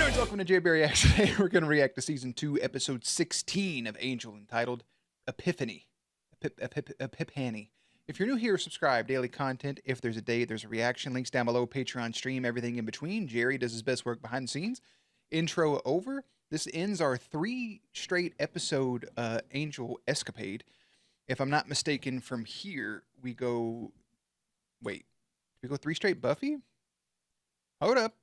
nerds, welcome to JB Reacts. Today we're going to react to Season 2, Episode 16 of Angel, entitled Epiphany. Epiphany. If you're new here, subscribe. Daily content. If there's a date, there's a reaction. Links down below. Patreon stream, everything in between. Jerry does his best work behind the scenes. Intro over. This ends our 3 straight episode Angel escapade. If I'm not mistaken, from here we go... Wait. We go 3 straight Buffy? Hold up.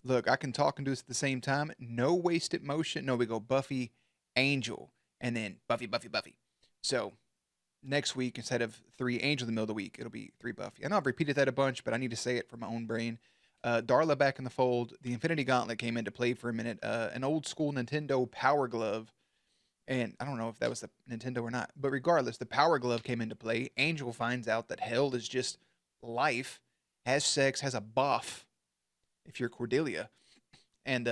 Look, I can talk and do this at the same time. No wasted motion. No, we go Buffy, Angel, and then Buffy, Buffy, Buffy. So, next week, instead of 3 Angel in the middle of the week, it'll be 3 Buffy. I know I've repeated that a bunch, but I need to say it for my own brain. Darla back in the fold. The Infinity Gauntlet came into play for a minute. An old school Nintendo Power Glove. And I don't know if that was the Nintendo or not. But regardless, the Power Glove came into play. Angel finds out that hell is just life. Has sex, has a buff. If you're Cordelia. And,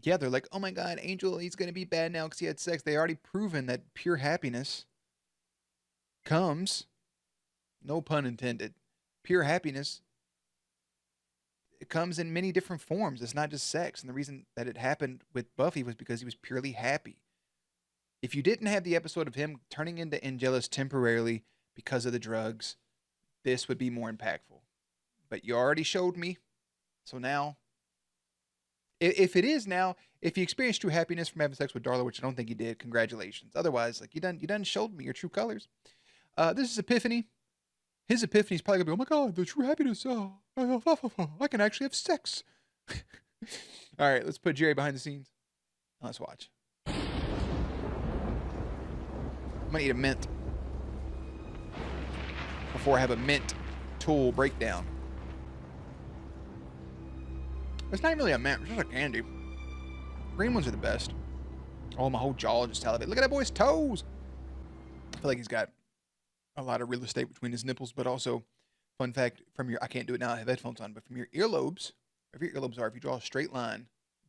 yeah, they're like, oh my god, Angel, he's going to be bad now because he had sex. They already proven that pure happiness comes, no pun intended, pure happiness, it comes in many different forms. It's not just sex. And the reason that it happened with Buffy was because he was purely happy. If you didn't have the episode of him turning into Angelus temporarily because of the drugs, this would be more impactful. But you already showed me. So now, if it is now, if you experienced true happiness from having sex with Darla, which I don't think you did, congratulations. Otherwise, like you done showed me your true colors. This is Epiphany. His epiphany is probably gonna be, oh my god, the true happiness. I can actually have sex. All right, let's put Jerry behind the scenes. Let's watch. I'm gonna eat a mint before I have a mint tool breakdown. It's not even really a mint, it's just a candy. Green ones are the best. Oh, my whole jaw just salivated. Look at that boy's toes. I feel like he's got a lot of real estate between his nipples, but also, fun fact, from your, I can't do it now, I have headphones on, but from your earlobes, wherever your earlobes are, if you draw a straight line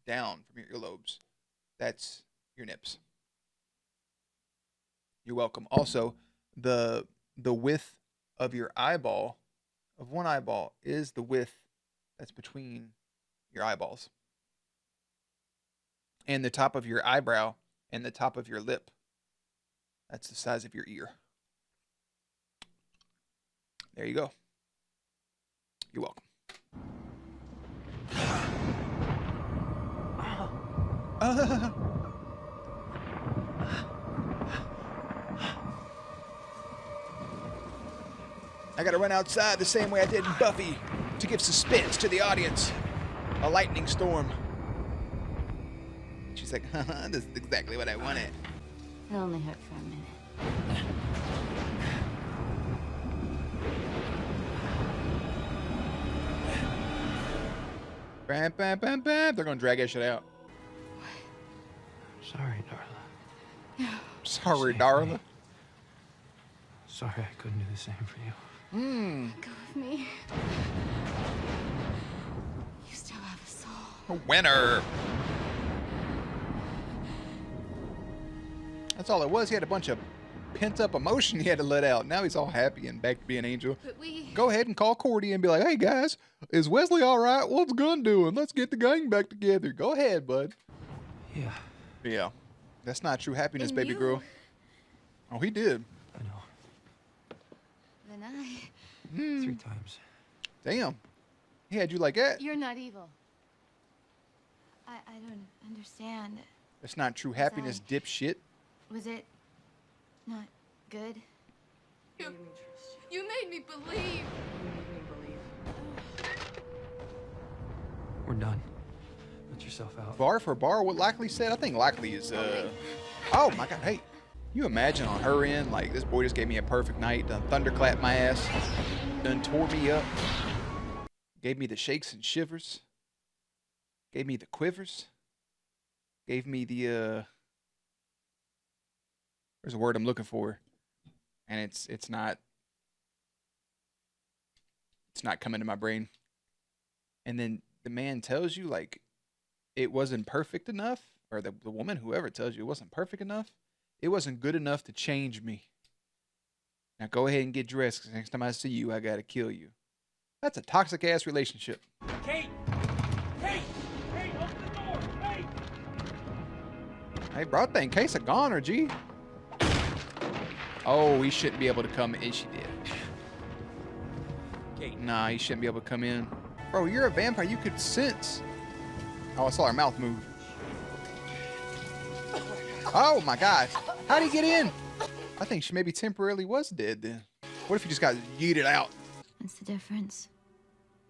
down from your earlobes, that's your nips. You're welcome. Also, the width of your eyeball, of one eyeball, is the width that's between your eyeballs. And the top of your eyebrow and the top of your lip, that's the size of your ear. There you go. You're welcome. I gotta run outside the same way I did in Buffy to give suspense to the audience. A lightning storm. She's like, this is exactly what I wanted. It only hurt for a minute. Bam, bam, bam, bam. They're gonna drag that shit out. Sorry, Darla. Sorry, Darla. Sorry I couldn't do the same for you. Go with me. You still have a soul. A winner. That's all it was. He had a bunch of pent-up emotion he had to let out. Now he's all happy and back to being Angel. But Go ahead and call Cordy and be like, hey, guys, is Wesley all right? What's Gunn doing? Let's get the gang back together. Go ahead, bud. Yeah. Yeah. That's not true happiness, And baby you- girl. Oh, he did. I know. Then I... 3 times. Damn. He had you like that. You're not evil. I don't understand. That's not true happiness, dipshit. Was it not good? You made me believe. We're done. Let yourself out. Bar for bar, what Likely said? I think Likely is, oh my god, hey. You imagine on her end, like, this boy just gave me a perfect night, done thunderclapped my ass, done tore me up, gave me the shakes and shivers, gave me the quivers, gave me the, there's a word I'm looking for, and it's not coming to my brain. And then the man tells you, like, it wasn't perfect enough, or the woman, whoever tells you it wasn't perfect enough, it wasn't good enough to change me. Now go ahead and get dressed, because next time I see you, I gotta kill you. That's a toxic-ass relationship. Kate! Hey! Hey, open the door! Hey! Hey, bro, that thing case of goner, G. Oh, he shouldn't be able to come in. She did. Kate. Nah, he shouldn't be able to come in. Bro, you're a vampire. You could sense. Oh, I saw her mouth move. Oh my gosh. How'd he get in? I think she maybe temporarily was dead then. What if he just got yeeted out? What's the difference?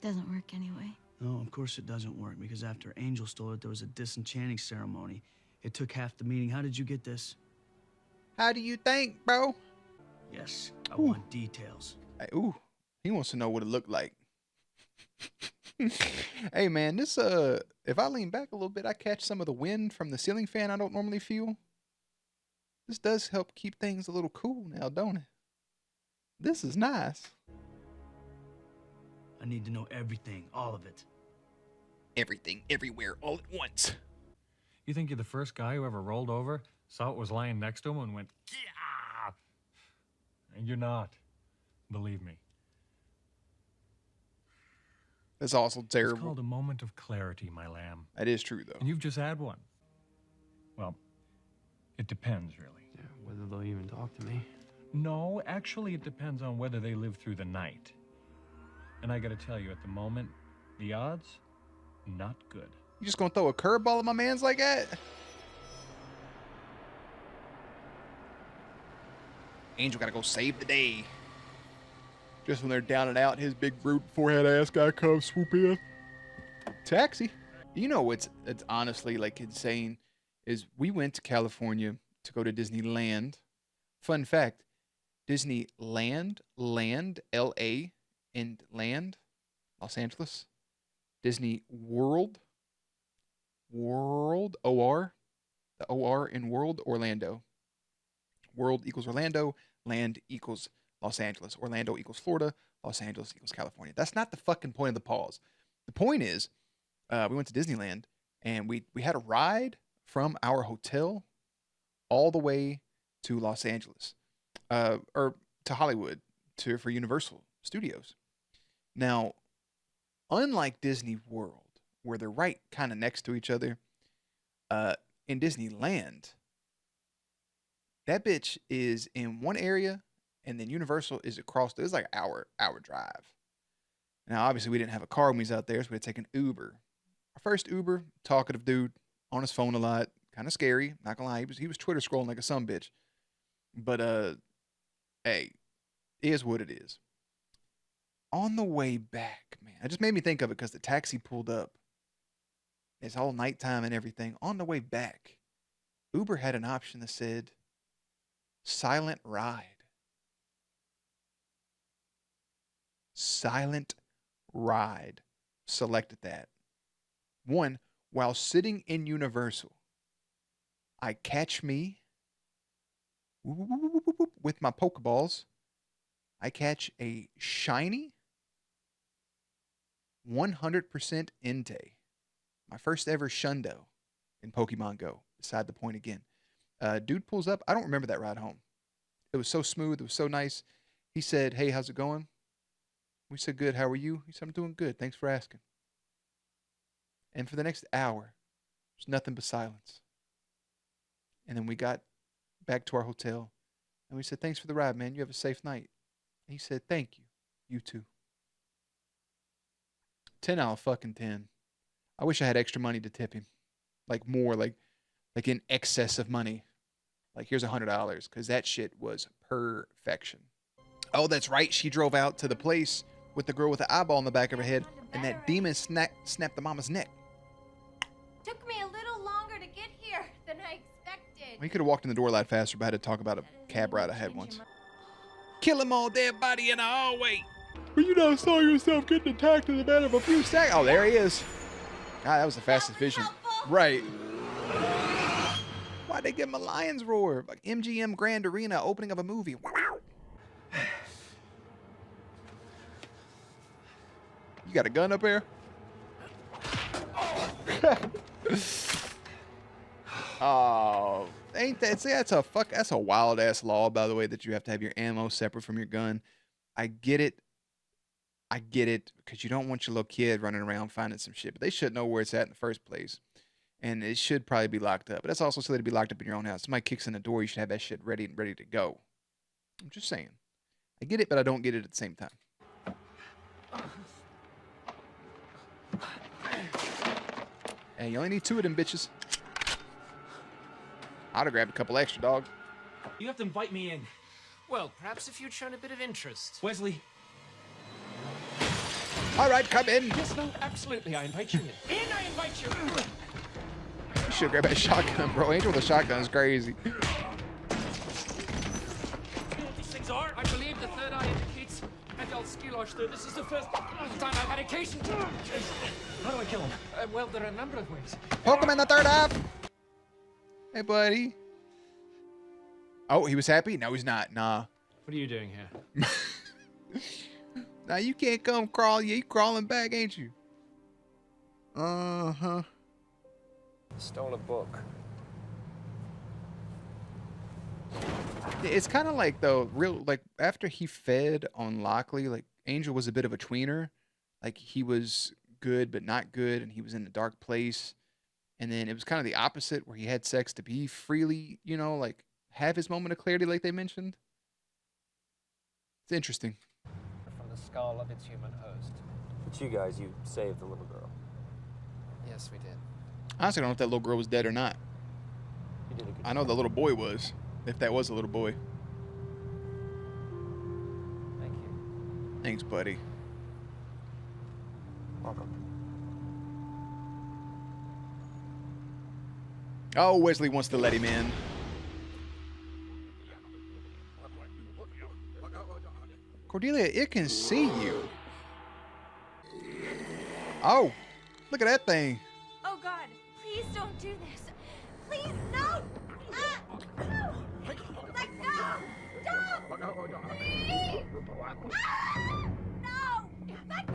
Doesn't work anyway. No, of course it doesn't work, because after Angel stole it, there was a disenchanting ceremony. It took half the meeting. How did you get this? How do you think, bro? Yes, I Ooh. want details. Hey, ooh, he wants to know what it looked like. Hey man, this if I lean back a little bit, I catch some of the wind from the ceiling fan I don't normally feel. This does help keep things a little cool now, don't it? This is nice. I need to know everything, all of it. Everything, everywhere, all at once. You think you're the first guy who ever rolled over, saw it was lying next to him, and went, yeah! And you're not. Believe me. That's also It's terrible. called a moment of clarity, my lamb. That is true though. And you've just had one. Well, it depends, really. Yeah, whether they'll even talk to me. No, actually, it depends on whether they live through the night. And I gotta tell you, at the moment, the odds, not good. You just gonna throw a curveball at my man's like that? Angel gotta go save the day. Just when they're down and out, his big brute forehead ass guy comes swoop in. Taxi. You know what's it's honestly like insane is we went to California to go to Disneyland. Fun fact, Disneyland, land, L-A, and land, Los Angeles. Disney World, O-R, the O-R in World, Orlando. World equals Orlando, land equals Los Angeles. Orlando equals Florida, Los Angeles equals California. That's not the fucking point of the pause. The point is, we went to Disneyland, and we had a ride from our hotel all the way to Los Angeles, or to Hollywood, for Universal Studios. Now, unlike Disney World, where they're right kind of next to each other, in Disneyland, that bitch is in one area, and then Universal is across. It was like an hour drive. Now, obviously, we didn't have a car when we was out there, so we had to take an Uber. Our first Uber, talkative dude, on his phone a lot, kind of scary. Not gonna lie, he was Twitter scrolling like a sumbitch. But hey, it is what it is. On the way back, man, it just made me think of it because the taxi pulled up. It's all nighttime and everything. On the way back, Uber had an option that said silent ride. Silent ride. Selected that. One, while sitting in Universal, I catch me with my Pokeballs. I catch a shiny 100% Entei. My first ever Shundo in Pokemon Go. Beside the point again. Dude pulls up. I don't remember that ride home. It was so smooth. It was so nice. He said, "Hey, how's it going?" We said, "Good. How are you?" He said, "I'm doing good. Thanks for asking." And for the next hour, there's nothing but silence. And then we got back to our hotel. And we said, "Thanks for the ride, man. You have a safe night." And he said, "Thank you. You too." 10 out of fucking 10. I wish I had extra money to tip him. Like more, like in excess of money. Like, here's $100. Because that shit was perfection. Oh, that's right. She drove out to the place with the girl with the eyeball in the back of her head. And that demon snapped the mama's neck. Took me a little longer to get here than I expected. We could have walked in the door a lot faster, but I had to talk about a cab ride I had once. Kill 'em all, dead body in the hallway. But you not saw yourself getting attacked in the matter of a few seconds. Oh, there he is. God, that was the fastest vision. Right. Why'd they give him a lion's roar? Like MGM Grand Arena opening of a movie. Wow. You got a gun up there? Oh, ain't that? See, that's a wild ass law, by the way, that you have to have your ammo separate from your gun. I get it. I get it because you don't want your little kid running around finding some shit, but they should know where it's at in the first place. And it should probably be locked up. But that's also silly to be locked up in your own house. Somebody kicks in the door, you should have that shit ready to go. I'm just saying. I get it, but I don't get it at the same time. Hey, you only need 2 of them bitches. I'd have grabbed a couple extra, dog. You have to invite me in. Well, perhaps if you'd shown a bit of interest. Wesley. All right, come in. Yes, no, absolutely. I invite you in. In, I invite you. You should grab that shotgun, bro. Angel with a shotgun is crazy. You know what these things are? I believe the third eye indicates adult skill. This is the first time I've had occasion to. How do I kill him? Well, there are a number of ways. Poke him in the third eye. Hey, buddy. Oh, he was happy? No, he's not. Nah. What are you doing here? Now you can't come crawl. You crawling back, ain't you? Uh-huh. Stole a book. It's kind of like though, like after he fed on Lockley, like Angel was a bit of a tweener. Like he was good but not good, and he was in a dark place. And then it was kind of the opposite, where he had sex to be freely, you know, like have his moment of clarity, like they mentioned. It's interesting. From the skull of its human host. But you guys, you saved the little girl. Yes, we did. Honestly, I don't know if that little girl was dead or not. You did a good I know the little boy was, if that was a little boy. Thank you. Thanks, buddy. Welcome. Oh, Wesley wants to let him in. Cordelia, it can see you. Oh, look at that thing. Oh God, please don't do this. Please, no! Ah! No! Let go! Don't! Please! Ah! No! Let go!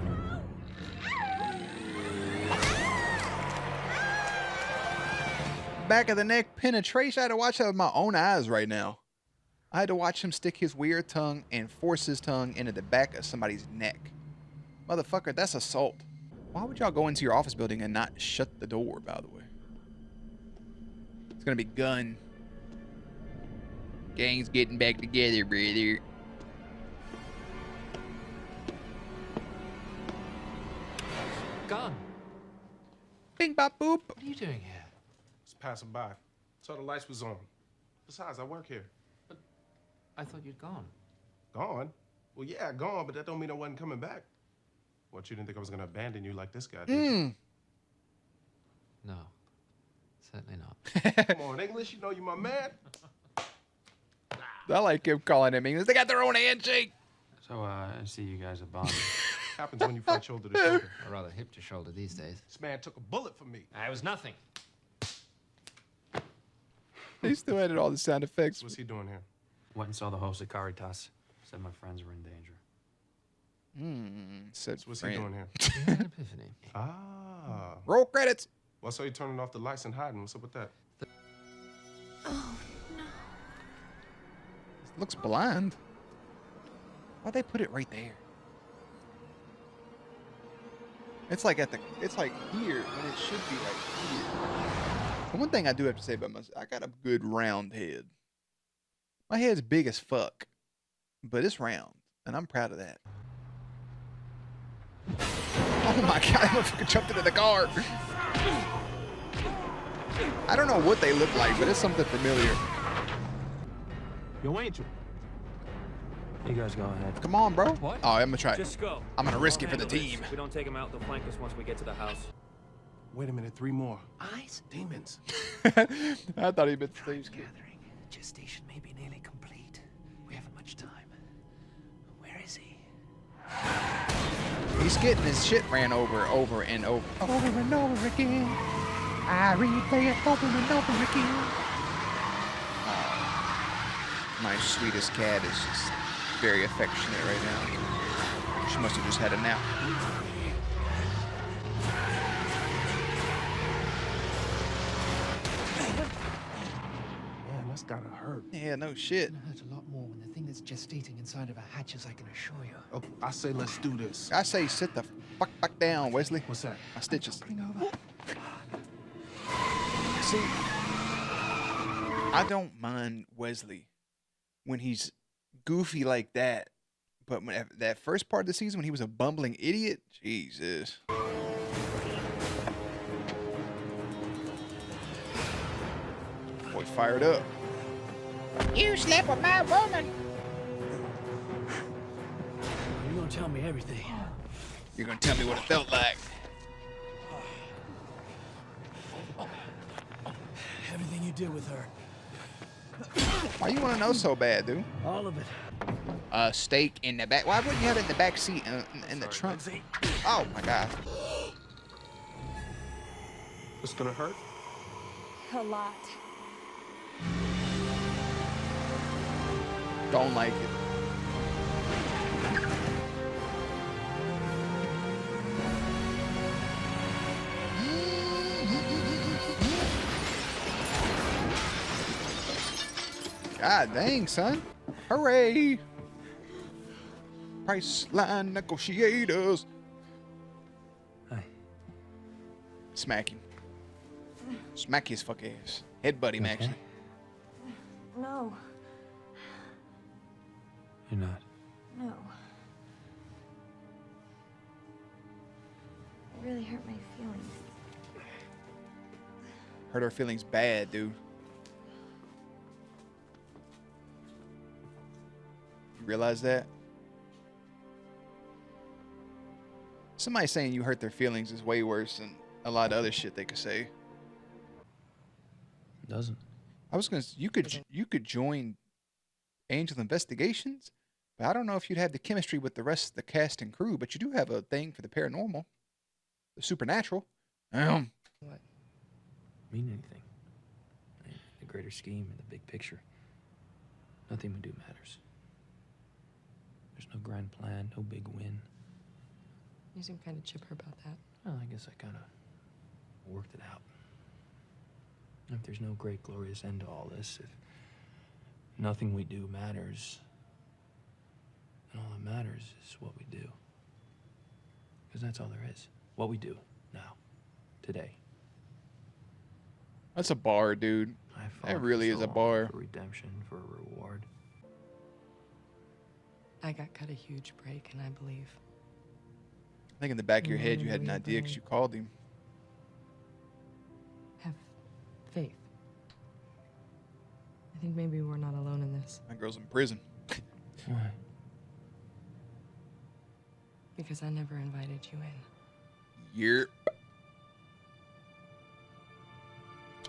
Back of the neck penetration. I had to watch that with my own eyes right now. I had to watch him stick his weird tongue and force his tongue into the back of somebody's neck. Motherfucker, that's assault. Why would y'all go into your office building and not shut the door, by the way? It's gonna be gun. Gang's getting back together, brother. Gun. Bing bop boop. What are you doing here? Just passing by. Saw the lights was on. Besides, I work here. I thought you'd gone. Gone? Well, yeah, gone, but that don't mean I wasn't coming back. What, you didn't think I was gonna abandon you like this guy did? you? No. Certainly not. Come on, English, you know you my man. I like him calling him English. They got their own handshake. So, I see you guys are bonded. Happens when you fight shoulder to shoulder. Or rather hip to shoulder these days. This man took a bullet for me. I was nothing. They still added all the sound effects. What's he doing here? Went and saw the host of Caritas. Said my friends were in danger. Said What's he friend. doing here? We had an epiphany. Ah. Roll credits. Well, I saw you turning off the lights and hiding. What's up with that? Oh no. Looks blind. Why'd they put it right there? It's like it's like here, and it should be like here. The one thing I do have to say about myself, I got a good round head. My head's big as fuck, but it's round, and I'm proud of that. Oh my god, that motherfucker jumped into the car. I don't know what they look like, but it's something familiar. Yo, Angel. You guys go ahead. Come on, bro. What? Oh, I'm gonna try. Just go. I'm gonna risk it for We'll the handle team. this. If we don't take them out, they'll flank us once we get to the house. Wait a minute, 3 more. Eyes Demons. I thought he meant the same kid. gathering. Gestation may be nearly complete. We haven't much time. Where is he? He's getting his shit ran over and over. Over and over again. I replay it over and over again. My sweetest cat is just very affectionate right now. She must have just had a nap. Man, that's gotta hurt. Yeah, no shit. It's gonna hurt a lot more when the thing that's gestating inside of her hatches, I can assure you. Oh, I say let's do this. I say sit the fuck back down, Wesley. What's that? My stitches. Bring over. See, I don't mind Wesley when he's goofy like that. But when that first part of the season when he was a bumbling idiot, Jesus. Boy fired up. You slept with my woman. You're gonna tell me everything. You're gonna tell me what it felt like. Everything you did with her. Why you want to know so bad, dude? All of it. A steak in the back. Why wouldn't you have it in the back seat in the trunk? Oh my god. It's gonna hurt? A lot. Don't like it. God dang, son. Hooray. Priceline negotiators. Hi. Smack him. Smack his fuck ass. Headbutt him, Okay. actually. No. You're not. No. It really hurt my feelings. Hurt her feelings bad, dude. You realize that? Somebody saying you hurt their feelings is way worse than a lot of other shit they could say. It doesn't. I was gonna. You could join Angel Investigations, but I don't know if you'd have the chemistry with the rest of the cast and crew. But you do have a thing for the paranormal, the supernatural. What? Mean anything? The greater scheme and the big picture. Nothing we do matters. There's no grand plan, no big win. You seem kind of chipper about that. Well, I guess I kind of worked it out. If there's no great, glorious end to all this, if nothing we do matters, then all that matters is what we do. Because that's all there is. What we do now, today. That's a bar, dude. That really is a bar. For redemption, for a reward. I got cut a huge break, and I believe. I think in the back of your head you had an idea because you called him. Have faith. I think maybe we're not alone in this. My girl's in prison. Why? Because I never invited you in. Yep.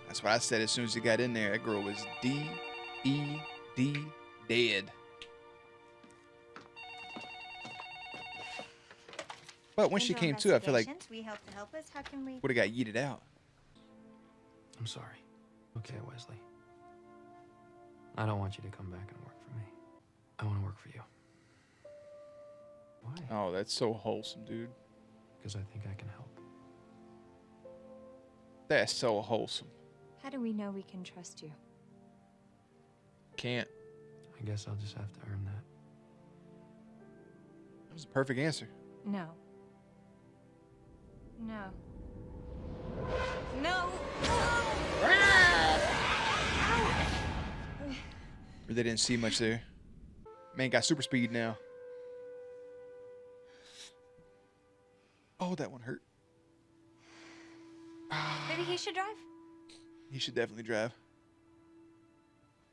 That's what I said as soon as he got in there. That girl was D-E-D dead. But when she came to, I feel like We help to help us. How can we? would have got yeeted out. I'm sorry. Okay, Wesley. I don't want you to come back and work for me. I want to work for you. Why? Oh, that's so wholesome, dude. Because I think I can help. That's so wholesome. How do we know we can trust you? Can't. I guess I'll just have to earn that. That was a perfect answer. No. No. No. Really didn't see much there. Man got super speed now. Oh, that one hurt. Maybe he should drive? He should definitely drive.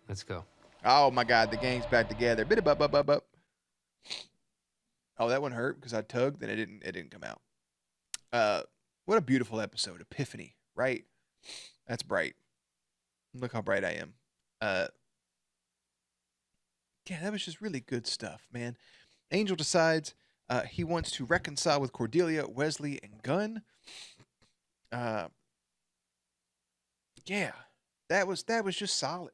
Let's go. Oh my God, the gang's back together. Bit of up. Oh, that one hurt because I tugged and it didn't come out. What a beautiful episode. Epiphany, right? That's bright. Look how bright I am. Yeah, that was just really good stuff, man. Angel decides he wants to reconcile with Cordelia, Wesley, and Gunn. Yeah, that was just solid.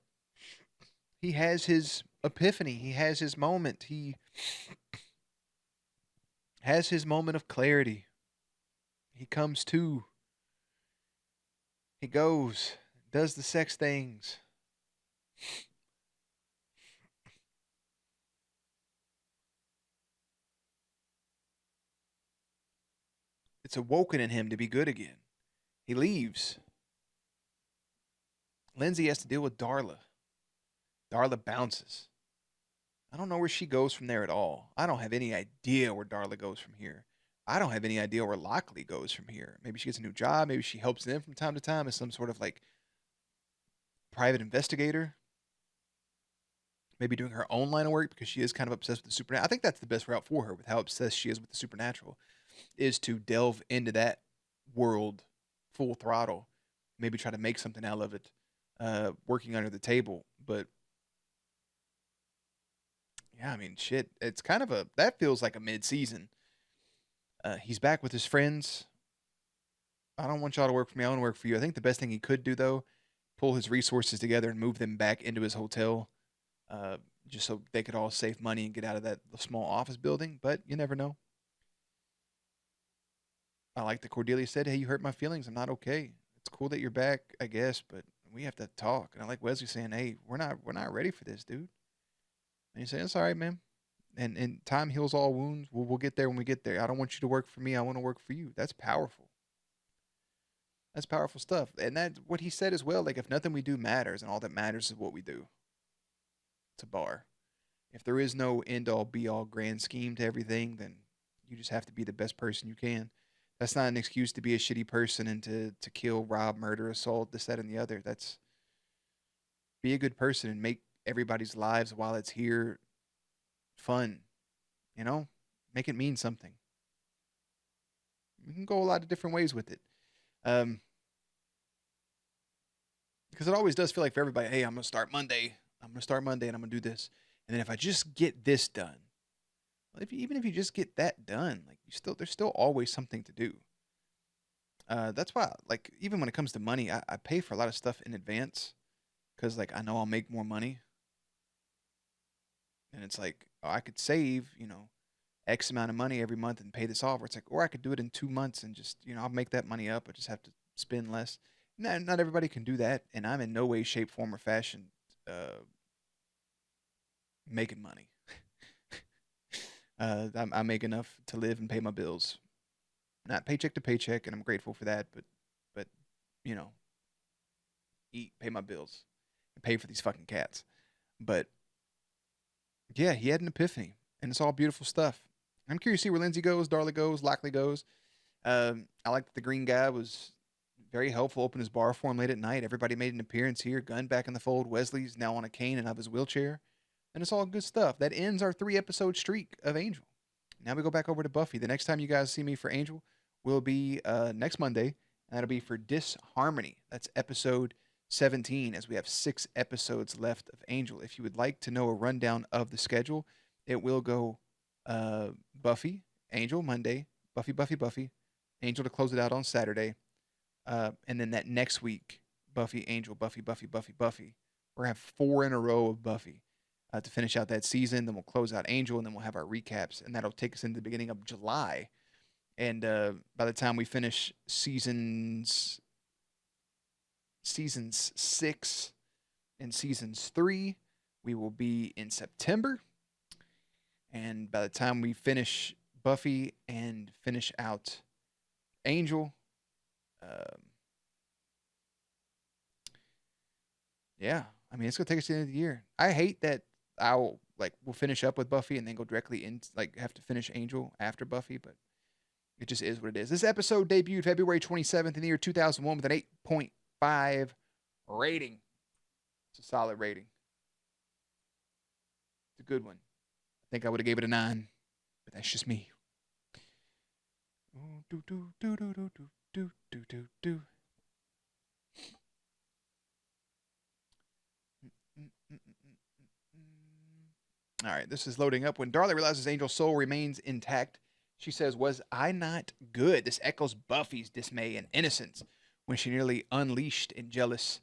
He has his epiphany. He has his moment. He has his moment of clarity. He comes to. He goes, does the sex things. It's awoken in him to be good again. He leaves. Lindsay has to deal with Darla. Darla bounces. I don't know where she goes from there at all. I don't have any idea where Darla goes from here. I don't have any idea where Lockley goes from here. Maybe she gets a new job. Maybe she helps them from time to time as some sort of like private investigator. Maybe doing her own line of work because she is kind of obsessed with the supernatural. I think that's the best route for her with how obsessed she is with the supernatural, is to delve into that world full throttle. Maybe try to make something out of it, working under the table. But yeah, I mean, shit. It's kind of that feels like a mid-season. He's back with his friends. I don't want y'all to work for me. I want to work for you. I think the best thing he could do, though, pull his resources together and move them back into his hotel, just so they could all save money and get out of that small office building. But you never know. I like that Cordelia said, "Hey, you hurt my feelings. I'm not okay. It's cool that you're back, I guess, but we have to talk." And I like Wesley saying, "Hey, we're not ready for this, dude." And he's saying, "It's all right, man. And time heals all wounds. We'll get there when we get there. I don't want you to work for me. I want to work for you." That's powerful. That's powerful stuff. And that's what he said as well. Like, if nothing we do matters, and all that matters is what we do. It's a bar. If there is no end all be all grand scheme to everything, then you just have to be the best person you can. That's not an excuse to be a shitty person and to kill, rob, murder, assault, this, that, and the other. That's be a good person and make everybody's lives while it's here fun. You know? Make it mean something. You can go a lot of different ways with it. Because it always does feel like for everybody, hey, I'm going to start Monday and I'm going to do this. And then if I just get this done, well, even if you just get that done, like there's still always something to do. That's why, like, even when it comes to money, I pay for a lot of stuff in advance because, like, I know I'll make more money. And it's like, oh, I could save, X amount of money every month and pay this off. Or it's like, or I could do it in 2 months and just, I'll make that money up. I just have to spend less. Not everybody can do that. And I'm in no way, shape, form, or fashion making money. I make enough to live and pay my bills. Not paycheck to paycheck, and I'm grateful for that, but eat, pay my bills, and pay for these fucking cats. But yeah, he had an epiphany, and it's all beautiful stuff. I'm curious to see where Lindsay goes, Darla goes, Lockley goes. I like that the green guy was very helpful, opened his bar for him late at night. Everybody made an appearance here. Gunn back in the fold. Wesley's now on a cane and out of his wheelchair. And it's all good stuff. That ends our 3-episode streak of Angel. Now we go back over to Buffy. The next time you guys see me for Angel will be next Monday. And that'll be for Disharmony. That's episode 17, as we have 6 episodes left of Angel. If you would like to know a rundown of the schedule, it will go Buffy, Angel Monday, Buffy, Buffy, Buffy, Angel to close it out on Saturday. And then that next week, Buffy, Angel, Buffy, Buffy, Buffy, Buffy. We're going to have 4 in a row of Buffy to finish out that season. Then we'll close out Angel, and then we'll have our recaps. And that'll take us into the beginning of July. And by the time we finish seasons 6 and seasons 3, we will be in September. And by the time we finish Buffy and finish out Angel, yeah, I mean, it's gonna take us to the end of the year. I hate that we'll finish up with Buffy and then go directly in, have to finish Angel after Buffy, but it just is what it is. This episode debuted February 27th in the year 2001 with an 8.5 rating. It's a solid rating. It's a good one. I think I would have gave it a 9, but that's just me. All right, this is loading up. When Darla realizes Angel's soul remains intact, she says, "Was I not good?" This echoes Buffy's dismay and innocence when she nearly unleashed and jealous,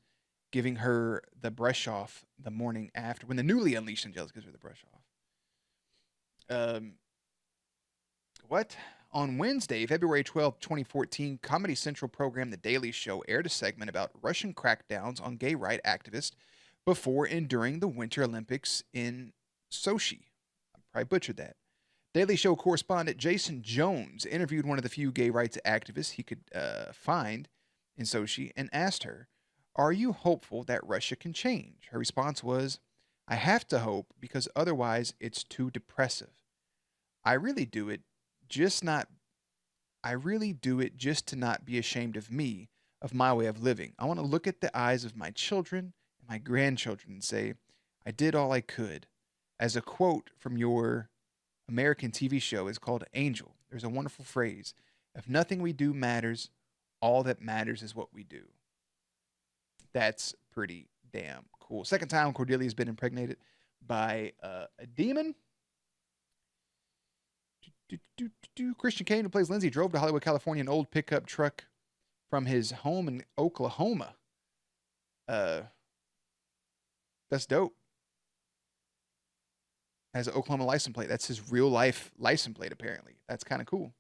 giving her the brush off the morning after. When the newly unleashed and jealous gives her the brush off. What? On Wednesday, February 12th, 2014, Comedy Central program The Daily Show aired a segment about Russian crackdowns on gay rights activist before and during the Winter Olympics in Sochi. I probably butchered that. Daily Show correspondent Jason Jones interviewed one of the few gay rights activists he could find in Sochi and asked her, "Are you hopeful that Russia can change?" Her response was, "I have to hope because otherwise it's too depressive. I really do it just not I really do it just to not be ashamed of me, of my way of living. I want to look at the eyes of my children and my grandchildren and say, I did all I could." As a quote from your American TV show is called Angel, there's a wonderful phrase: "If nothing we do matters, all that matters is what we do." That's pretty damn cool. Second time Cordelia's been impregnated by a demon. Christian Kane, who plays Lindsay, drove to Hollywood, California, an old pickup truck from his home in Oklahoma. That's dope. Has an Oklahoma license plate. That's his real life license plate, apparently. That's kind of cool.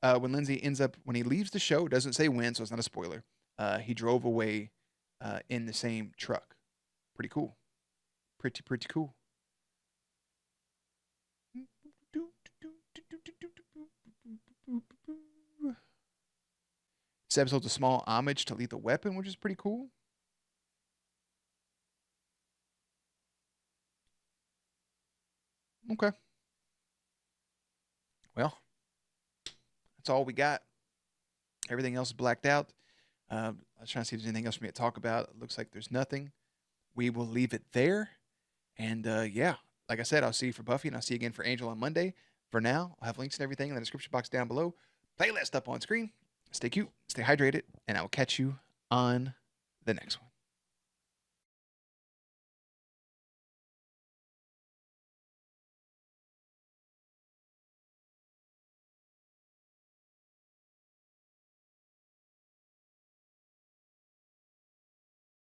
When he leaves the show, doesn't say when, so it's not a spoiler. He drove away in the same truck. Pretty cool. Pretty cool. This episode's a small homage to Lethal Weapon, which is pretty cool. Okay. Well, that's all we got. Everything else is blacked out. I was trying to see if there's anything else for me to talk about. It looks like there's nothing. We will leave it there. And yeah, like I said, I'll see you for Buffy, and I'll see you again for Angel on Monday. For now, I'll have links and everything in the description box down below. Playlist up on screen. Stay cute, stay hydrated, and I will catch you on the next one.